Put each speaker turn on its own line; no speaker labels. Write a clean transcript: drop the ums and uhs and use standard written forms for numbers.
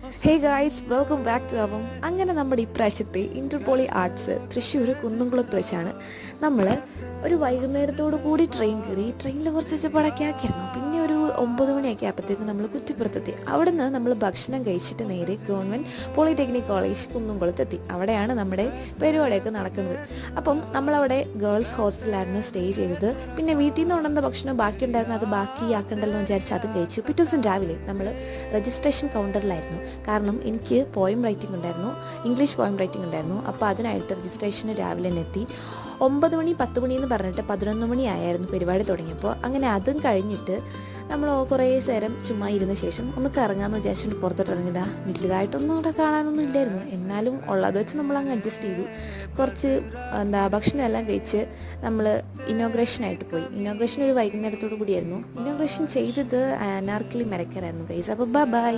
Hey guys, welcome back to അവം. അങ്ങനെ നമ്മുടെ ഇപ്രാവശ്യത്തെ ഇന്റർപോളി ആർട്സ് തൃശ്ശൂർ കുന്നംകുളത്ത് വെച്ചാണ് നമ്മൾ ഒരു വൈകുന്നേരത്തോടു കൂടി ട്രെയിൻ കയറി. ട്രെയിനിൽ കുറച്ച് വെച്ചപ്പാടൊക്കെ ആക്കിയിരുന്നു. പിന്നെ ഒരു 9 മണിയൊക്കെ ആയപ്പോഴത്തേക്ക് നമ്മൾ കുറ്റിപ്പുറത്തെത്തി. അവിടെ നിന്ന് നമ്മൾ ഭക്ഷണം കഴിച്ചിട്ട് നേരെ ഗവൺമെൻറ് പോളിടെക്നിക് കോളേജ് കുന്നംകുളത്തെത്തി. അവിടെയാണ് നമ്മുടെ പരിപാടിയൊക്കെ നടക്കുന്നത്. അപ്പം നമ്മളവിടെ ഗേൾസ് ഹോസ്റ്റലിലായിരുന്നു സ്റ്റേ ചെയ്തത്. പിന്നെ വീട്ടിൽ നിന്ന് കൊണ്ടുവന്ന ഭക്ഷണം ബാക്കി ഉണ്ടായിരുന്നു, അത് ബാക്കിയാക്കണ്ടല്ലോ എന്ന് വിചാരിച്ച് അതും കഴിച്ചു. പിറ്റേ ദിവസം രാവിലെ നമ്മൾ രജിസ്ട്രേഷൻ കൗണ്ടറിലായിരുന്നു. കാരണം എനിക്ക് പോയം റൈറ്റിംഗ് ഉണ്ടായിരുന്നു, ഇംഗ്ലീഷ് പോയം റൈറ്റിംഗ് ഉണ്ടായിരുന്നു. അപ്പോൾ അതിനായിട്ട് രജിസ്ട്രേഷന് രാവിലെ തന്നെ എത്തി. 9 മണി 10 മണി എന്ന് പറഞ്ഞിട്ട് 11 മണി ആയായിരുന്നു പരിപാടി തുടങ്ങിയപ്പോൾ. അങ്ങനെ അതും കഴിഞ്ഞിട്ട് നമ്മൾ കുറേ നേരം ചുമ്മാ ഇരുന്ന ശേഷം ഒന്ന് കറങ്ങാമെന്ന് വിചാരിച്ചിട്ട് പുറത്തോട്ട് ഇറങ്ങിയതാ. വലുതായിട്ടൊന്നും അവിടെ കാണാനൊന്നും ഇല്ലായിരുന്നു, എന്നാലും ഉള്ളത് വെച്ച് നമ്മൾ അങ്ങ് അഡ്ജസ്റ്റ് ചെയ്തു. കുറച്ച് ഭക്ഷണം എല്ലാം കഴിച്ച് നമ്മൾ ഇനോഗ്രേഷനായിട്ട് പോയി. ഇനോഗ്രേഷൻ ഒരു വൈകുന്നേരത്തോടു കൂടിയായിരുന്നു. ഇനോഗ്രേഷൻ ചെയ്തത് അനാർക്കലി മരക്കാരായിരുന്നു ഗൈസ്. അപ്പോൾ ബൈ.